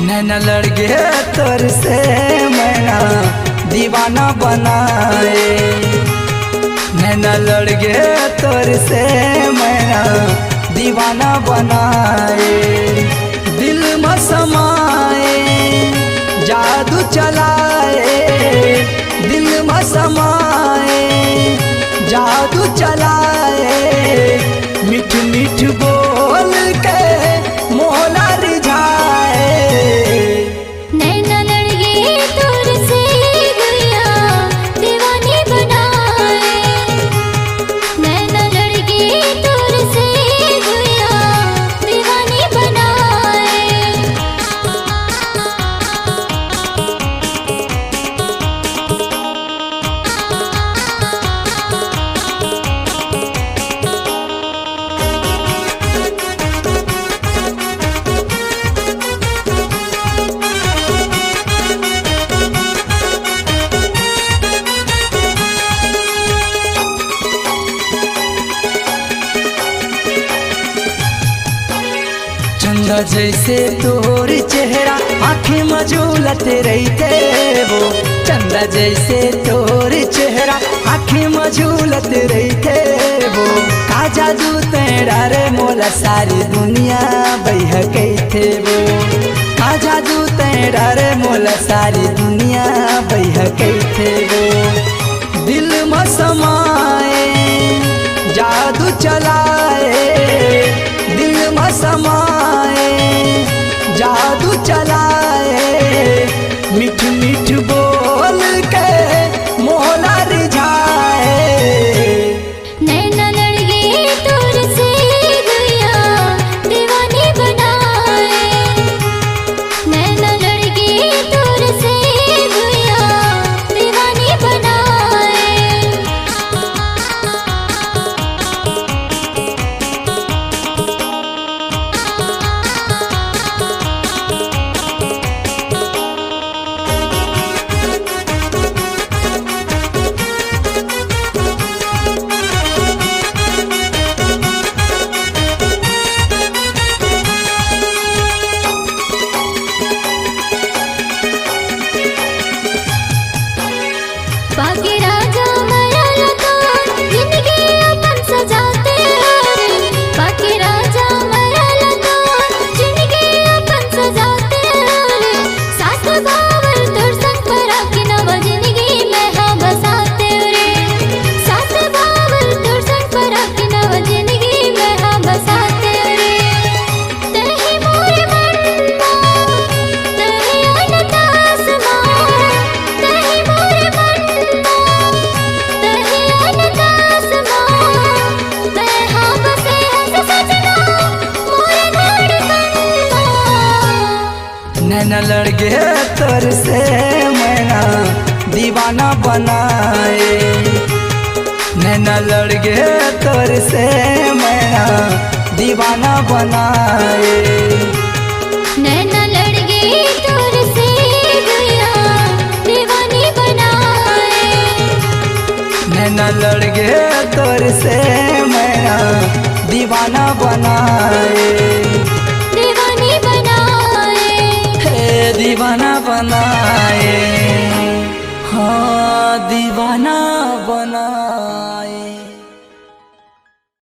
नैना लड़ गए तोर से मैना दीवाना बनाए। नैना लड़ गए तोर से मैना दीवाना बनाए। दिल में समाए जादू चलाए, दिल में समाए जादू चलाए। मिठ मिठ बोल के मोहला रिझाए। नैना लड़ गए तोर से गुड़िया दीवानी बनाए। नैना लड़ गए तोर से गुड़िया दीवानी बनाए। चंदा जैसे तोर चेहरा आँखें मजूलत रहते वो। चंदा जैसे तोर चेहरा आँखें मजूलत रहते वो। का जादू तेरा रे मोला सारी दुनिया बहके थे वो। का जादू तेरा रे मोला सारी दुनिया बहके थे वो। दिल में समाए जादू चलाए, दिल में समाए जादू चलाए। मिठ मिठ बोल के मोहला रिझाए। नैना लड़ गए तोर से गुड़िया दीवानी बनाए। नैना लड़ गए तोर से गुड़िया दीवानी बनाए। बाकी राजा मरल तो जिंदगी अपन सजाते रे। बाकी राजा मरल तो जिंदगी अपन सजाते रे। साथ बावल तोर संग परा के नव जिंदगी में हाँ बसाते रे। साथ बावल तोर संग परा के नव जिंदगी में हाँ बसाते रे। तही मोरे मनवा तही अनदास माँ, तही मोरे मनवा तही अनदास माँ। तै हाँ बसे हंस सजना मोरे धड़कन माँ। नैना लड़ गए तोर से मैना दीवाना बनाए। नैना लड़ गए तोर से मैना दीवाना बनाए। नैना लड़ गए तोर से गुड़िया दीवानी बनाए। नैना लड़ गए तोर से मैना दीवाना बनाए। दीवानी बनाए। हे दीवाना बनाए।